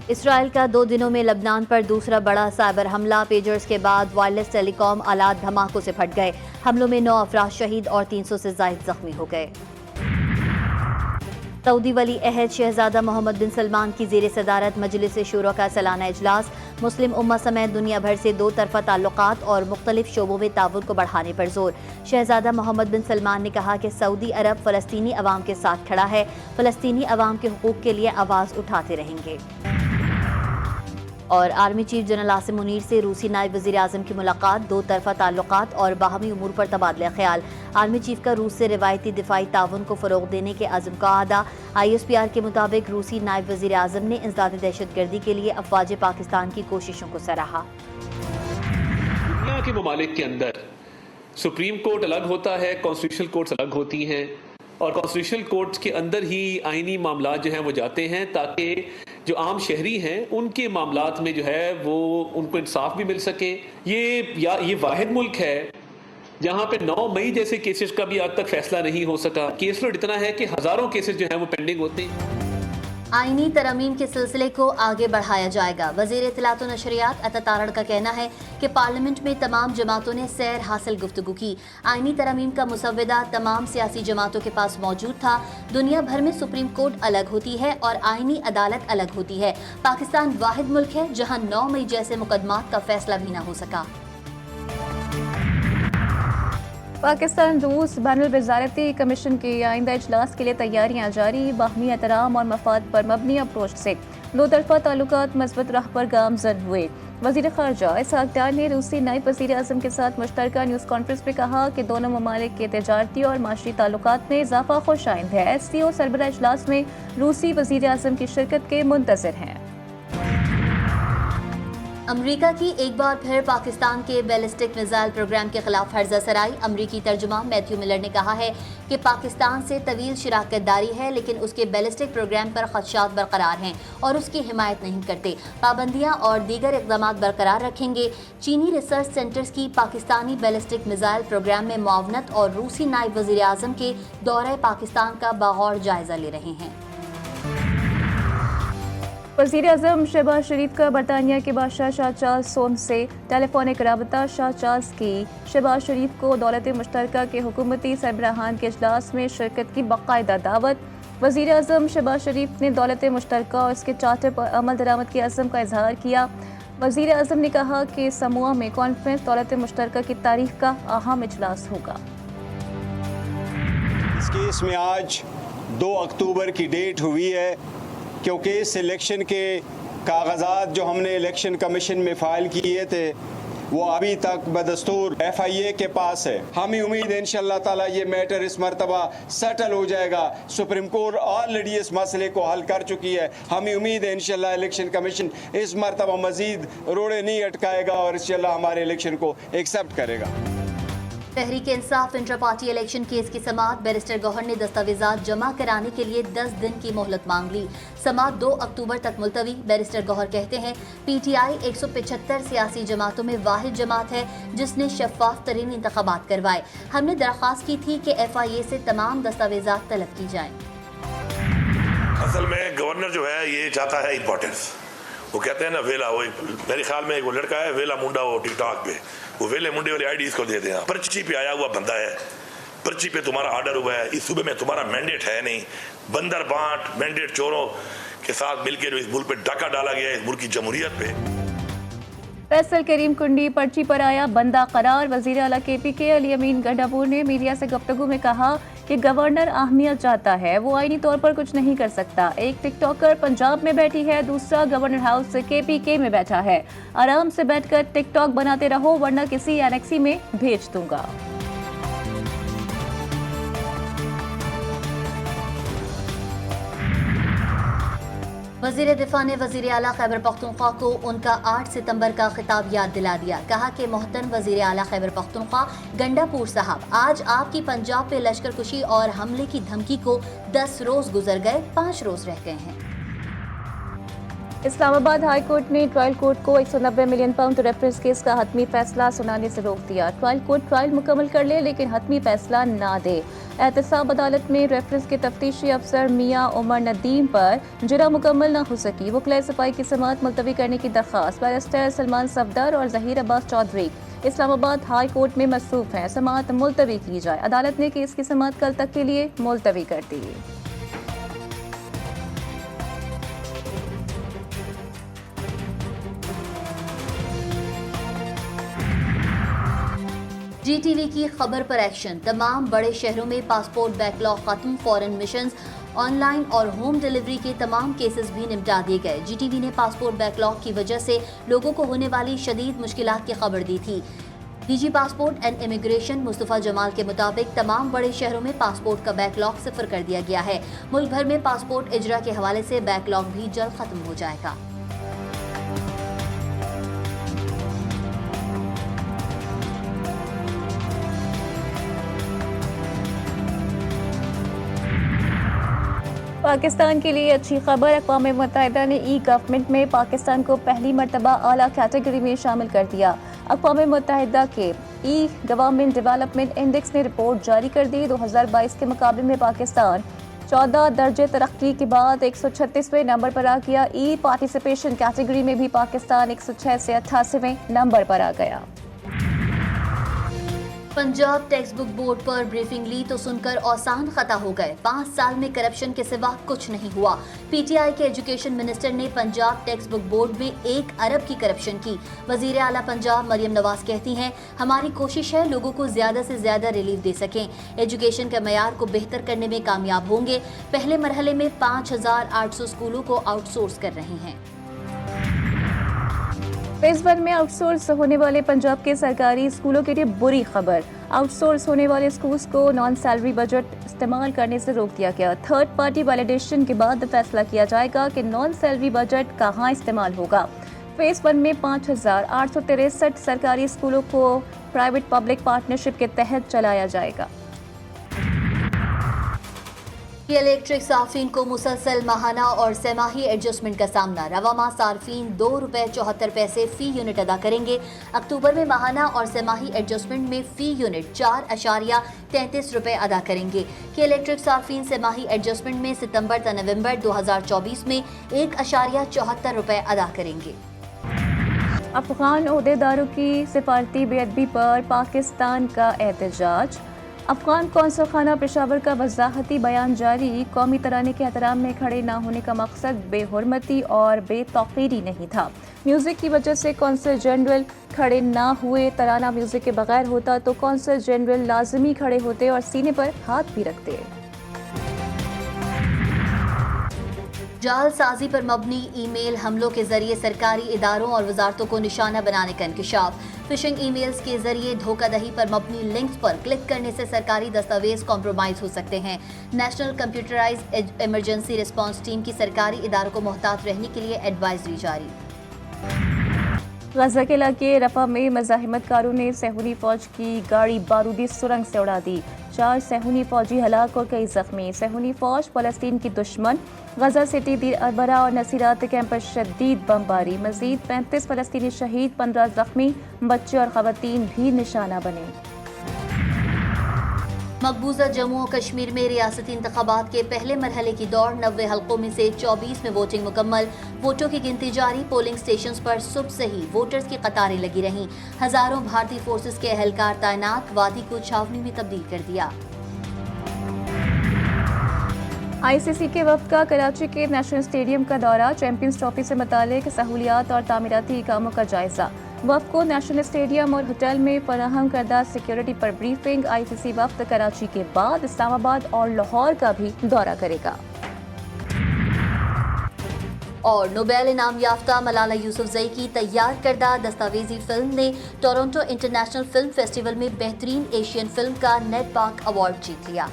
اسرائیل کا 2 دنوں میں لبنان پر دوسرا بڑا سائبر حملہ، پیجرز کے بعد وائرلیس ٹیلی کام آلات دھماکوں سے پھٹ گئے۔ حملوں میں 9 افراد شہید اور 300 سے زائد زخمی ہو گئے۔ سعودی ولی عہد شہزادہ محمد بن سلمان کی زیر صدارت مجلس شورا کا سالانہ اجلاس، مسلم امہ سمیت دنیا بھر سے 2 طرفہ تعلقات اور مختلف شعبوں میں تعاون کو بڑھانے پر زور۔ شہزادہ محمد بن سلمان نے کہا کہ سعودی عرب فلسطینی عوام کے ساتھ کھڑا ہے، فلسطینی عوام کے حقوق کے لیے آواز اٹھاتے رہیں گے۔ اور army chief general Asim Munir سے روسی نائب وزیر اعظم کی ملاقات، 2 طرفہ تعلقات اور باہمی امور پر تبادلہ خیال۔ آرمی چیف کا روس سے روایتی دفاعی تعاون کو فروغ دینے کے عزم کا اعادہ۔ ISPR کے مطابق روسی نائب وزیر اعظم نے انسداد دہشت گردی کے لیے افواج پاکستان کی کوششوں کو سراہا۔ دنیا کے ممالک کے اندر سپریم کورٹ الگ ہوتا ہے، کانسٹیٹیوشنل کورٹس الگ ہوتی ہیں، اور کانسٹیٹیوشنل کورٹس کے اندر ہی آئینی معاملات جو ہیں وہ جاتے ہیں تاکہ جو عام شہری ہیں ان کے معاملات میں جو ہے وہ ان کو انصاف بھی مل سکے۔ یہ واحد ملک ہے جہاں پہ 9 مئی جیسے کیسز کا بھی آج تک فیصلہ نہیں ہو سکا۔ کیس لوڈ اتنا ہے کہ ہزاروں کیسز جو ہیں وہ پینڈنگ ہوتے ہیں۔ آئینی ترامیم کے سلسلے کو آگے بڑھایا جائے گا۔ وزیر اطلاعات و نشریات عطا تارڑ کا کہنا ہے کہ پارلیمنٹ میں تمام جماعتوں نے سیر حاصل گفتگو کی۔ آئینی ترامیم کا مسودہ تمام سیاسی جماعتوں کے پاس موجود تھا۔ دنیا بھر میں سپریم کورٹ الگ ہوتی ہے اور آئینی عدالت الگ ہوتی ہے۔ پاکستان واحد ملک ہے جہاں 9 مئی جیسے مقدمات کا فیصلہ بھی نہ ہو سکا۔ پاکستان روس بین الوزارتی کمیشن کے آئندہ اجلاس کے لیے تیاریاں جاری، باہمی احترام اور مفاد پر مبنی اپروچ سے 2 طرفہ تعلقات مثبت راہ پر گامزن ہوئے۔ وزیر خارجہ اسحاق ڈار نے روسی نائب وزیر اعظم کے ساتھ مشترکہ نیوز کانفرنس میں کہا کہ دونوں ممالک کے تجارتی اور معاشی تعلقات میں اضافہ خوش آئند ہے۔ SCO سربراہ اجلاس میں روسی وزیر اعظم کی شرکت کے منتظر ہیں۔ امریکہ کی ایک بار پھر پاکستان کے بیلسٹک میزائل پروگرام کے خلاف ہرزہ سرائی۔ امریکی ترجمہ میتھیو ملر نے کہا ہے کہ پاکستان سے طویل شراکت داری ہے لیکن اس کے بیلسٹک پروگرام پر خدشات برقرار ہیں اور اس کی حمایت نہیں کرتے، پابندیاں اور دیگر اقدامات برقرار رکھیں گے۔ چینی ریسرچ سینٹرز کی پاکستانی بیلسٹک میزائل پروگرام میں معاونت اور روسی نائب وزیر اعظم کے دورہ پاکستان کا بغور جائزہ لے رہے ہیں۔ وزیر اعظم شہباز شریف کا برطانیہ کے بادشاہ شاہ چارلس سوم سے ٹیلی فونک رابطہ۔ شاہ چارلس کی شہباز شریف کو دولت مشترکہ کے حکومتی سربراہان کے اجلاس میں شرکت کی باقاعدہ دعوت۔ وزیر اعظم شہباز شریف نے دولت مشترکہ اور اس کے چارٹر پر عمل درآمد کے عزم کا اظہار کیا۔ وزیر اعظم نے کہا کہ سموا میں کانفرنس دولت مشترکہ کی تاریخ کا اہم اجلاس ہوگا۔ اس کیس میں آج 2 اکتوبر کی ڈیٹ ہوئی ہے کیونکہ اس الیکشن کے کاغذات جو ہم نے الیکشن کمیشن میں فائل کیے تھے وہ ابھی تک بدستور FIA کے پاس ہے۔ ہمیں امید ہے انشاءاللہ تعالی یہ میٹر اس مرتبہ سیٹل ہو جائے گا۔ سپریم کورٹ آلریڈی اس مسئلے کو حل کر چکی ہے۔ ہمیں امید ہے انشاءاللہ الیکشن کمیشن اس مرتبہ مزید روڑے نہیں اٹکائے گا اور انشاءاللہ ہمارے الیکشن کو ایکسیپٹ کرے گا۔ Tehreek Insaf inter party election case کی سماعت، بیرسٹر گوہر نے دستاویزات جمع کرانے کے لیے 10 دن کی مہلت مانگ لی۔ سماعت 2 اکتوبر تک ملتوی۔ بیرسٹر گوہر کہتے ہیں PTI 175 سیاسی جماعتوں میں واحد جماعت ہے جس نے شفاف ترین انتخابات کروائے۔ ہم نے درخواست کی تھی کہ FIA سے تمام دستاویزات طلب کی جائیں۔ اصل میں گورنر جو ہے یہ چاہتا ہے امپورٹنس، وہ کہتے ہیں نا ویلا، وہ میرے خیال میں وہ لڑکا ہے ویلا منڈا، وہ ٹک ٹاک پہ وہ ویلے منڈے والی IDs کو دے دیں۔ پرچی پہ آیا ہوا بندہ ہے، پرچی پہ تمہارا آرڈر ہوا ہے، اس صوبے میں تمہارا مینڈیٹ ہے نہیں۔ بندر بانٹ مینڈیٹ چوروں کے ساتھ مل کے جو اس ملک پہ ڈاکہ ڈالا گیا ہے، اس ملک کی جمہوریت پہ۔ فیصل کریم کنڈی پرچی پر آیا بندہ قرار۔ وزیر اعلیٰ KPK علی امین گنڈاپور نے میڈیا سے گفتگو میں کہا کہ گورنر اہمیت چاہتا ہے، وہ آئینی طور پر کچھ نہیں کر سکتا۔ ایک ٹک ٹاکر پنجاب میں بیٹھی ہے، دوسرا گورنر ہاؤس KPK میں بیٹھا ہے۔ آرام سے بیٹھ کر ٹک ٹاک بناتے رہو ورنہ کسی اینیکسی میں بھیج دوں گا۔ وزیر دفاع نے وزیر اعلیٰ خیبر پختونخوا کو ان کا 8 ستمبر کا خطاب یاد دلا دیا۔ کہا کہ محترم وزیر اعلیٰ خیبر پختونخوا گنڈاپور صاحب، آج آپ کی پنجاب پہ لشکر کشی اور حملے کی دھمکی کو 10 روز گزر گئے، 5 روز رہ گئے ہیں۔ اسلام آباد ہائی کورٹ نے ٹرائل کورٹ کو 190 ملین پاؤنڈ ریفرنس کیس کا حتمی فیصلہ سنانے سے روک دیا۔ ٹرائل کورٹ ٹرائل مکمل کر لے لیکن حتمی فیصلہ نہ دے۔ احتساب عدالت میں ریفرنس کے تفتیشی افسر میاں عمر ندیم پر جرح مکمل نہ ہو سکی۔ وکلاء صفائی کی سماعت ملتوی کرنے کی درخواست۔ بیرسٹر سلمان صفدر اور ظہیر عباس چودھری اسلام آباد ہائی کورٹ میں مصروف ہیں، سماعت ملتوی کی جائے۔ عدالت نے کیس کی سماعت کل تک کے لیے ملتوی کر دی۔ جی ٹی وی کی خبر پر ایکشن۔ تمام بڑے شہروں میں پاسپورٹ بیک لاگ ختم، فورن مشنز، آن لائن اور ہوم ڈیلیوری کے تمام کیسز بھی نمٹا دیے گئے۔ جی ٹی وی نے پاسپورٹ بیک لاگ کی وجہ سے لوگوں کو ہونے والی شدید مشکلات کی خبر دی تھی۔ D G passport and immigration Mustafa Jamal کے مطابق تمام بڑے شہروں میں پاسپورٹ کا بیک لاگ صفر کر دیا گیا ہے۔ ملک بھر میں پاسپورٹ اجرا کے حوالے سے بیک لاگ بھی جلد ختم ہو جائے گا۔ پاکستان کے لیے اچھی خبر، اقوام متحدہ نے ای گورنمنٹ میں پاکستان کو پہلی مرتبہ اعلیٰ کیٹیگری میں شامل کر دیا۔ اقوام متحدہ کے ای گورنمنٹ ڈیولپمنٹ انڈیکس نے رپورٹ جاری کر دی۔ 2022 کے مقابلے میں پاکستان 14 درجے ترقی کے بعد 136ویں نمبر پر آ گیا۔ ای پارٹیسپیشن کیٹیگری میں بھی پاکستان 106 سے 88ویں نمبر پر آ گیا۔ پنجاب ٹیکسٹ بک بورڈ پر بریفنگ لی تو سن کر اوسان خطا ہو گئے۔ 5 سال میں کرپشن کے سوا کچھ نہیں ہوا۔ پی ٹی آئی کے ایجوکیشن منسٹر نے پنجاب ٹیکسٹ بک بورڈ میں 1 ارب کی کرپشن کی۔ وزیر اعلیٰ پنجاب مریم نواز کہتی ہیں، ہماری کوشش ہے لوگوں کو زیادہ سے زیادہ ریلیف دے سکیں، ایجوکیشن کے معیار کو بہتر کرنے میں کامیاب ہوں گے۔ پہلے مرحلے میں 5800 اسکولوں کو آؤٹ سورس کر رہے ہیں۔ فیز 1 میں آؤٹ سورس ہونے والے پنجاب کے سرکاری اسکولوں کے لیے بری خبر۔ آؤٹ سورس ہونے والے اسکولز کو نان سیلری بجٹ استعمال کرنے سے روک دیا گیا۔ تھرڈ پارٹی ویلیڈیشن کے بعد فیصلہ کیا جائے گا کہ نان سیلری بجٹ کہاں استعمال ہوگا۔ فیز 1 میں 5863 سرکاری اسکولوں کو پرائیویٹ پبلک پارٹنرشپ کے تحت چلایا جائے گا۔ الیکٹرک صارفین کو مسلسل ماہانہ اور سہ ماہی ایڈجسٹمنٹ کا سامنا۔ رواں ماہ صارفین ₹2.74 فی یونٹ ادا کریں گے۔ اکتوبر میں ماہانہ اور سہ ماہی ایڈجسٹمنٹ میں فی یونٹ ₹4.33 ادا کریں گے کہ الیکٹرک صارفین سہ ماہی ایڈجسٹمنٹ میں ستمبر تا نومبر 2024 میں ₹1.74 ادا کریں گے۔ افغان عہدیداروں کی سفارتی بے ادبی پر پاکستان کا احتجاج۔ افغان قونصل خانہ پشاور کا وضاحتی بیان جاری۔ قومی ترانے کے احترام میں کھڑے نہ ہونے کا مقصد بے حرمتی اور بے توقیری نہیں تھا۔ میوزک کی وجہ سے قونصل جنرل کھڑے نہ ہوئے۔ ترانہ میوزک کے بغیر ہوتا تو قونصل جنرل لازمی کھڑے ہوتے اور سینے پر ہاتھ بھی رکھتے۔ جعل سازی پر مبنی ای میل حملوں کے ذریعے سرکاری اداروں اور وزارتوں کو نشانہ بنانے کا انکشاف۔ فشنگ ای میلز کے ذریعے دھوکہ دہی پر مبنی لنکس پر کلک کرنے سے سرکاری دستاویز کمپرومائز ہو سکتے ہیں۔ National computerized emergency response team کی سرکاری اداروں کو محتاط رہنے کے لیے ایڈوائزری جاری۔ غزہ کے علاقے رفح میں مزاحمت کاروں نے صہیونی فوج کی گاڑی بارودی سرنگ سے اڑا دی۔ 4 صہیونی فوجی ہلاک اور کئی زخمی۔ صہیونی فوج فلسطین کی دشمن۔ غزہ سٹی دیر البرا اور نصیرات کیمپ پر شدید بمباری۔ مزید 35 فلسطینی شہید، 15 زخمی، بچے اور خواتین بھی نشانہ بنے۔ مقبوضہ جموں و کشمیر میں ریاستی انتخابات کے پہلے مرحلے کی دوڑ۔ 90 حلقوں میں سے 24 میں ووٹنگ مکمل۔ ووٹوں کی گنتی جاری۔ پولنگ سٹیشنز پر صبح سے ہی ووٹرز کی قطاریں لگی رہیں۔ ہزاروں بھارتی فورسز کے اہلکار تعینات۔ وادی کو چھاونی میں تبدیل کر دیا۔ آئی سی سی کے وفد کا کراچی کے نیشنل اسٹیڈیم کا دورہ۔ چیمپئنز ٹرافی سے متعلق سہولیات اور تعمیراتی کاموں کا جائزہ۔ وفد کو نیشنل اسٹیڈیم اور ہوٹل میں فراہم کردہ سیکیورٹی پر بریفنگ۔ آئی سی سی وفد کراچی کے بعد اسلام آباد اور لاہور کا بھی دورہ کرے گا۔ اور نوبیل انعام یافتہ ملالہ یوسفزئی کی تیار کردہ دستاویزی فلم نے ٹورنٹو انٹرنیشنل فلم فیسٹیول میں بہترین ایشین فلم کا نیٹ پاک ایوارڈ جیت لیا۔